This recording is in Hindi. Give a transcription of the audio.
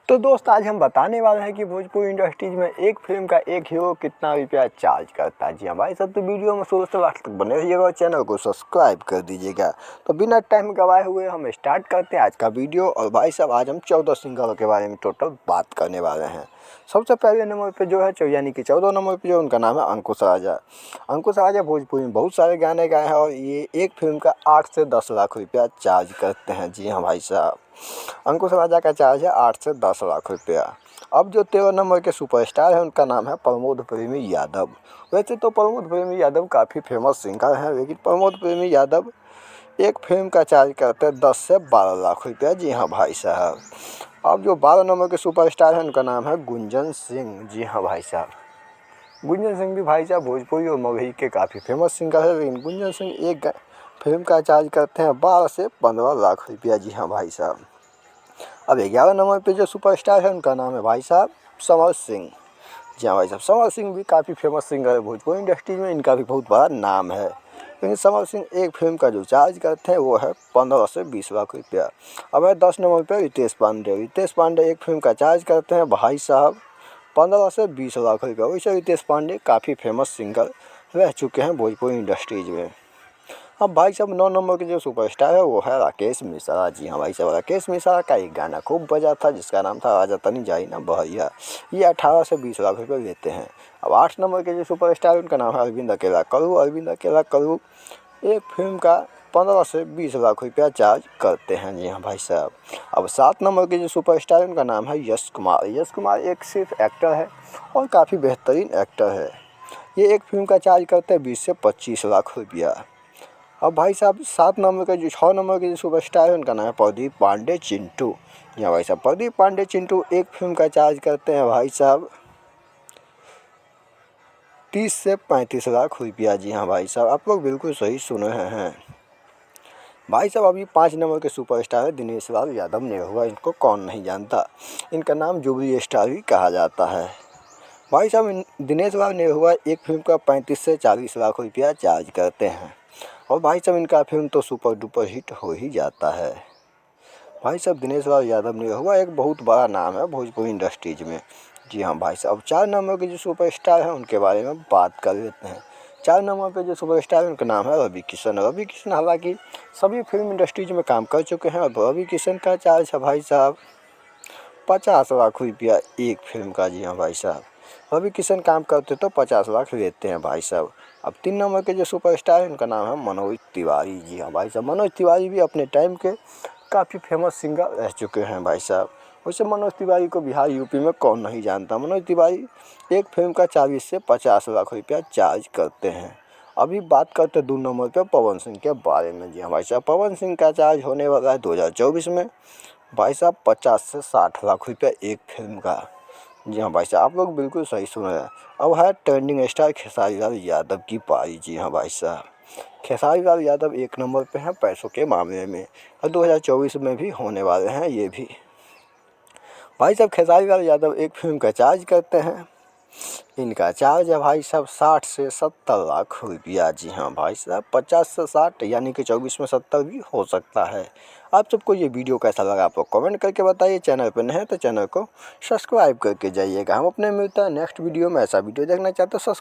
तो दोस्त आज हम बताने वाले हैं कि भोजपुरी इंडस्ट्रीज में एक फिल्म का एक हीरो कितना रुपया चार्ज करता है। जी हाँ भाई सब, तो वीडियो में शुरू से लास्ट तक बने रहिएगा और चैनल को सब्सक्राइब कर दीजिएगा। तो बिना टाइम गवाए हुए हम स्टार्ट करते हैं आज का वीडियो। और भाई साहब आज हम 14 सिंगरों के बारे में टोटल बात करने वाले हैं। सबसे पहले नंबर पे जो है यानी कि 14 नंबर पे जो उनका नाम है अंकुश राजा। अंकुश राजा भोजपुरी में बहुत सारे गाने गाए हैं और ये एक फिल्म का 8 से 10 लाख रुपया चार्ज करते हैं। जी हाँ भाई साहब, अंकुश राजा का चार्ज है 8 से 10 लाख रुपया। अब जो 13 नंबर के सुपरस्टार हैं उनका नाम है प्रमोद प्रेमी यादव। वैसे तो प्रमोद प्रेमी यादव काफ़ी फेमस सिंगर हैं, लेकिन प्रमोद प्रेमी यादव एक फिल्म का चार्ज करते हैं 10 से 12 लाख रुपया। जी हाँ भाई साहब। अब जो 12 नंबर के सुपरस्टार हैं उनका नाम है गुंजन सिंह। जी हाँ भाई साहब, गुंजन सिंह भी भाई साहब भोजपुरी और मगही के काफ़ी फेमस सिंगर है, लेकिन गुंजन सिंह एक फिल्म का चार्ज करते हैं 12 से 15 लाख रुपया। जी हाँ भाई साहब। अब 11 नंबर पे जो सुपरस्टार है उनका नाम है भाई साहब समर सिंह। जी हाँ भाई साहब, समर सिंह भी काफ़ी फेमस सिंगर है भोजपुरी इंडस्ट्री में, इनका भी बहुत बड़ा नाम है। लेकिन समर सिंह एक फिल्म का जो चार्ज करते हैं वो है 15 से 20 लाख रुपया। अब है 10 नंबर पे रितेश पांडे। रितेश पांडे एक फिल्म का चार्ज करते हैं भाई साहब 15 से 20 लाख रुपया। वैसे रितेश पांडे काफ़ी फेमस सिंगर रह चुके हैं भोजपुरी इंडस्ट्रीज में। अब भाई साहब 9 नंबर के जो सुपरस्टार है वो है राकेश मिश्रा। जी हाँ भाई साहब, राकेश मिश्रा का एक गाना खूब बजा था जिसका नाम था राजा तनी जाई ना बहरिया। ये 18 से 20 लाख रुपये लेते हैं। अब 8 नंबर के जो सुपरस्टार उनका नाम है अरविंद अकेला करू। अरविंद अकेला करू एक फिल्म का 15 से 20 लाख रुपया चार्ज करते हैं। जी हाँ भाई साहब। अब 7 नंबर के जो सुपरस्टार उनका नाम है यश कुमार। यश कुमार एक सिर्फ एक्टर है और काफ़ी बेहतरीन एक्टर है। ये एक फिल्म का चार्ज करते हैं 20 से 25 लाख रुपया। अब भाई साहब 6 नंबर के जो सुपरस्टार है उनका नाम है प्रदीप पांडे चिंटू। जी हाँ भाई साहब, प्रदीप पांडे चिंटू एक फिल्म का चार्ज करते हैं भाई साहब 30 से 35 लाख रुपया। जी हाँ भाई साहब, आप लोग बिल्कुल सही सुन रहे हैं। भाई साहब अभी 5 नंबर के सुपरस्टार है दिनेश लाल यादव निरहुआ। इनको कौन नहीं जानता, इनका नाम जुबली स्टार भी कहा जाता है। भाई साहब दिनेश लाल निरहुआ एक फिल्म का 35 से 40 लाख रुपया चार्ज करते हैं। और भाई साहब इनका फिल्म तो सुपर डुपर हिट हो ही जाता है। भाई साहब दिनेश लाल यादव निरहुआ एक बहुत बड़ा नाम है भोजपुरी इंडस्ट्रीज में। जी हाँ भाई साहब, 4 नंबर के जो सुपरस्टार हैं उनके बारे में बात कर लेते हैं। 4 नंबर पे जो सुपरस्टार है उनका नाम है रवि किशन। रवि किशन हालांकि सभी फिल्म इंडस्ट्रीज में काम कर चुके हैं। और रवि किशन का चार्ज है भाई साहब 50 लाख रुपया एक फिल्म का। जी हाँ भाई साहब, रवि किशन काम करते तो 50 लाख लेते हैं भाई साहब। अब 3 नंबर के जो सुपरस्टार है उनका नाम है मनोज तिवारी। जी हाँ भाई साहब, मनोज तिवारी भी अपने टाइम के काफ़ी फेमस सिंगर रह चुके हैं भाई साहब। वैसे मनोज तिवारी को बिहार यूपी में कौन नहीं जानता। मनोज तिवारी एक फिल्म का 40 से 50 लाख रुपया चार्ज करते हैं। अभी बात करते हैं 2 नंबर पर पवन सिंह के बारे में। जी हाँ भाई साहब, पवन सिंह का चार्ज होने वाला है 2024 में भाई साहब 50 से 60 लाख रुपया एक फिल्म का। जी हाँ भाई साहब, आप लोग बिल्कुल सही सुन रहे हैं। अब है ट्रेंडिंग स्टार खेसारी लाल यादव की पारी। जी हाँ भाई साहब, खेसारी लाल यादव 1 नंबर पे हैं पैसों के मामले में और 2024 में भी होने वाले हैं ये भी। भाई साहब खेसारी लाल यादव एक फिल्म का चार्ज करते हैं, इनका चार्ज है भाई साहब 60 से 70 लाख रुपया। जी हाँ भाई साहब, 50 से 60 यानी कि 24 में 70 भी हो सकता है। आप सबको ये वीडियो कैसा लगा आप लोग कमेंट करके बताइए। चैनल पर नए हैं तो चैनल को सब्सक्राइब करके जाइएगा। हम अपने मिलता है नेक्स्ट वीडियो में। ऐसा वीडियो देखना चाहते हो